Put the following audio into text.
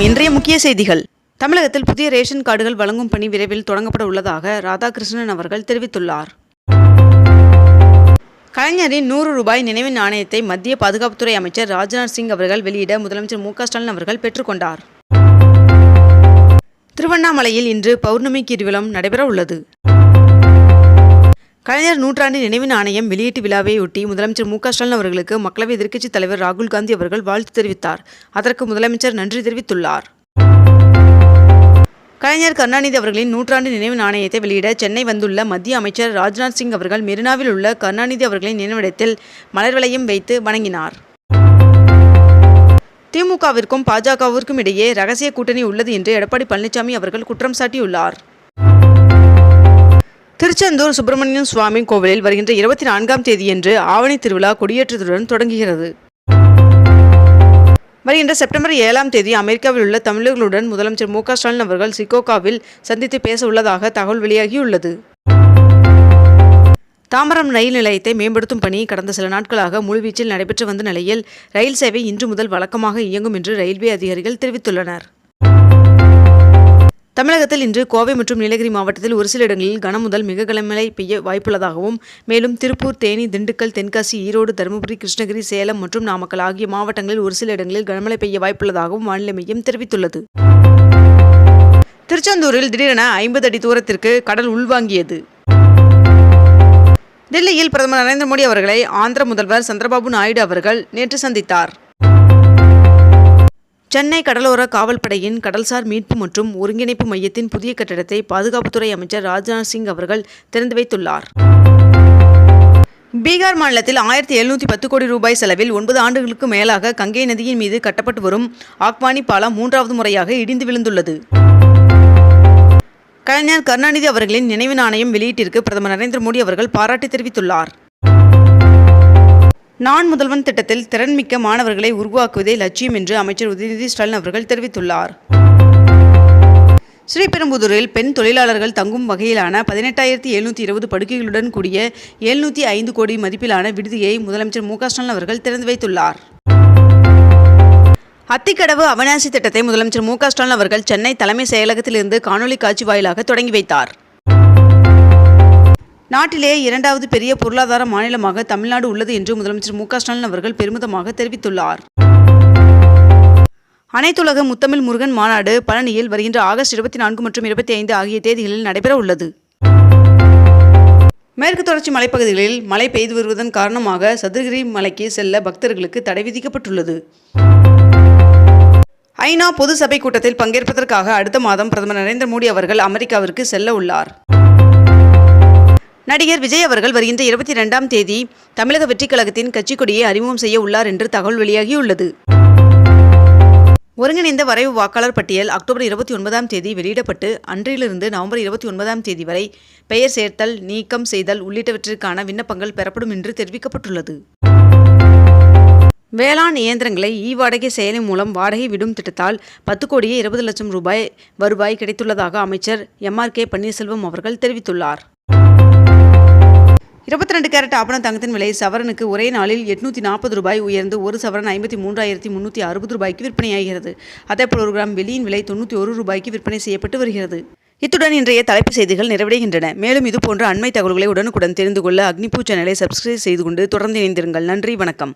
இன்றைய முக்கிய செய்திகள். தமிழகத்தில் புதிய ரேஷன் கார்டுகள் வழங்கும் பணி விரைவில் தொடங்கப்பட உள்ளதாக ராதாகிருஷ்ணன் அவர்கள் தெரிவித்துள்ளார். கலைஞரின் 100 ரூபாய் நினைவு நாணயத்தை மத்திய பாதுகாப்புத்துறை அமைச்சர் ராஜ்நாத் சிங் அவர்கள் வெளியிட முதலமைச்சர் மு.க. ஸ்டாலின் அவர்கள் பெற்றுக்கொண்டார். திருவண்ணாமலையில் இன்று பௌர்ணமி கிரிவலம் நடைபெற உள்ளது. கலைஞர் நூற்றாண்டு நினைவு நாணயம் வெளியீட்டு விழாவையொட்டி முதலமைச்சர் மு.க. ஸ்டாலின் அவர்களுக்கு மக்களவை எதிர்க்கட்சித் தலைவர் ராகுல் காந்தி அவர்கள் வாழ்த்து தெரிவித்தார். அதற்கு முதலமைச்சர் நன்றி தெரிவித்துள்ளார். கலைஞர் கருணாநிதி அவர்களின் நூற்றாண்டு நினைவு நாணயத்தை வெளியிட சென்னை வந்துள்ள மத்திய அமைச்சர் ராஜ்நாத் சிங் அவர்கள் மெரினாவில் உள்ள கருணாநிதி அவர்களின் நினைவிடத்தில் மலர் வளையம் வைத்து வணங்கினார். திமுகவிற்கும் பாஜகவிற்கும் இடையே ரகசிய கூட்டணி உள்ளது என்று எடப்பாடி பழனிசாமி அவர்கள் குற்றம் சாட்டியுள்ளார். திருச்செந்தூர் சுப்பிரமணியம் சுவாமி கோவிலில் வருகின்ற 24ஆம் தேதியன்று ஆவணி திருவிழா கொடியேற்றத்துடன் தொடங்குகிறது. வருகின்ற செப்டம்பர் 7ஆம் தேதி அமெரிக்காவில் உள்ள தமிழர்களுடன் முதலமைச்சர் மு.க. ஸ்டாலின் அவர்கள் சிகோகாவில் சந்தித்து பேச உள்ளதாக தகவல் வெளியாகியுள்ளது. தாம்பரம் ரயில் நிலையத்தை மேம்படுத்தும் பணி கடந்த சில நாட்களாக முழுவீச்சில் நடைபெற்று வந்த நிலையில் ரயில் சேவை இன்று முதல் வழக்கமாக இயங்கும் என்று ரயில்வே அதிகாரிகள் தெரிவித்துள்ளனர். தமிழகத்தில் இன்று கோவை மற்றும் நீலகிரி மாவட்டத்தில் ஒரு சில இடங்களில் கனமுதல் மிக கனமழை பெய்ய வாய்ப்புள்ளதாகவும், மேலும் திருப்பூர், தேனி, திண்டுக்கல், தென்காசி, ஈரோடு, தருமபுரி, கிருஷ்ணகிரி, சேலம் மற்றும் நாமக்கல் ஆகிய மாவட்டங்களில் ஒரு சில இடங்களில் கனமழை பெய்ய வாய்ப்புள்ளதாகவும் வானிலை மையம் தெரிவித்துள்ளது. திருச்செந்தூரில் திடீரென 50 அடி தூரத்திற்கு கடல் உள்வாங்கியது. டெல்லியில் பிரதமர் நரேந்திர மோடி அவர்களை ஆந்திர முதல்வர் சந்திரபாபு நாயுடு அவர்கள் நேற்று சந்தித்தார். சென்னை கடலோர காவல்படையின் கடல்சார் மீட்பு மற்றும் ஒருங்கிணைப்பு மையத்தின் புதிய கட்டடத்தை பாதுகாப்புத்துறை அமைச்சர் ராஜ்நாத் சிங் அவர்கள் திறந்து வைத்துள்ளார். பீகார் மாநிலத்தில் 1710 கோடி ரூபாய் செலவில் 9 ஆண்டுகளுக்கு மேலாக கங்கை நதியின் மீது கட்டப்பட்டு வரும் ஆக்வானி பாலம் 3வது முறையாக இடிந்து விழுந்துள்ளது. கலைஞர் கருணாநிதி அவர்களின் நினைவு நாணயம் வெளியீட்டிற்கு பிரதமர் நரேந்திர மோடி அவர்கள் பாராட்டு தெரிவித்துள்ளார். நான் முதல்வன் திட்டத்தில் திறன்மிக்க மாணவர்களை உருவாக்குவதே லட்சியம் என்று அமைச்சர் உதயநிதி ஸ்டாலின் அவர்கள் தெரிவித்துள்ளார். ஸ்ரீபெரும்புதூரில் பெண் தொழிலாளர்கள் தங்கும் வகையிலான 18,720 படுக்கைகளுடன் கூடிய 705 கோடி மதிப்பிலான விடுதியை முதலமைச்சர் மு.க. ஸ்டாலின் அவர்கள் திறந்து வைத்துள்ளார். அத்திக்கடவு அவிநாசி திட்டத்தை முதலமைச்சர் மு.க. ஸ்டாலின் அவர்கள் சென்னை தலைமை செயலகத்திலிருந்து காணொலி காட்சி வாயிலாக தொடங்கி வைத்தார். நாட்டிலே 2வது பெரிய பொருளாதார மாநிலமாக தமிழ்நாடு உள்ளது என்று முதலமைச்சர் மு.க. ஸ்டாலின் அவர்கள் பெருமிதமாக தெரிவித்துள்ளார். அனைத்துலக முத்தமிழ் முருகன் மாநாடு பழனியில் வருகின்ற ஆகஸ்ட் 24 மற்றும் 25 ஆகிய தேதிகளில் நடைபெற உள்ளது. மேற்கு தொடர்ச்சி மலைப்பகுதிகளில் மழை பெய்து வருவதன் காரணமாக சதுரகிரி மலைக்கு செல்ல பக்தர்களுக்கு தடை விதிக்கப்பட்டுள்ளது. ஐநா பொது சபை கூட்டத்தில் பங்கேற்பதற்காக அடுத்த மாதம் பிரதமர் நரேந்திர மோடி அவர்கள் அமெரிக்காவிற்கு செல்ல உள்ளார். நடிகர் விஜய் அவர்கள் வருகின்ற 22ஆம் தேதி தமிழக வெற்றிக் கழகத்தின் கட்சி கொடியை அறிமுகம் செய்ய உள்ளார் என்று தகவல் வெளியாகியுள்ளது. ஒருங்கிணைந்த வரைவு வாக்காளர் பட்டியல் அக்டோபர் 29ஆம் தேதி வெளியிடப்பட்டு அன்றிலிருந்து நவம்பர் 29ஆம் தேதி வரை பெயர் சேர்த்தல், நீக்கம் செய்தல் உள்ளிட்டவற்றிற்கான விண்ணப்பங்கள் பெறப்படும் என்று தெரிவிக்கப்பட்டுள்ளது. வேளாண் இயந்திரங்களை வாடகை செயலி மூலம் வாடகை விடும் திட்டத்தால் 10 கோடியே 20 லட்சம் ரூபாய் வருவாய் கிடைத்துள்ளதாக அமைச்சர் M.R.K. பன்னீர்செல்வம் அவர்கள் தெரிவித்துள்ளார். 22 கேரட் ஆபண தங்கத்தின் விலை சவரனுக்கு ஒரே நாளில் 840 ரூபாய் உயர்ந்து ஒரு சவரன் 53,360 ரூபாய்க்கு விற்பனையாகிறது. அதேபோல் 1 கிராம் வெள்ளியின் விலை 91 ரூபாய்க்கு விற்பனை செய்யப்பட்டு வருகிறது. இத்துடன் இன்றைய தலைப்புச் செய்திகள் நிறைவடைகின்றன. மேலும் இதுபோன்ற அண்மை தகவல்களை உடனுக்குடன் தெரிந்து கொள்ள அக்னிபூ சேனலை சப்ஸ்கிரைப் செய்து கொண்டு தொடர்ந்து இணைந்திருங்கள். நன்றி, வணக்கம்.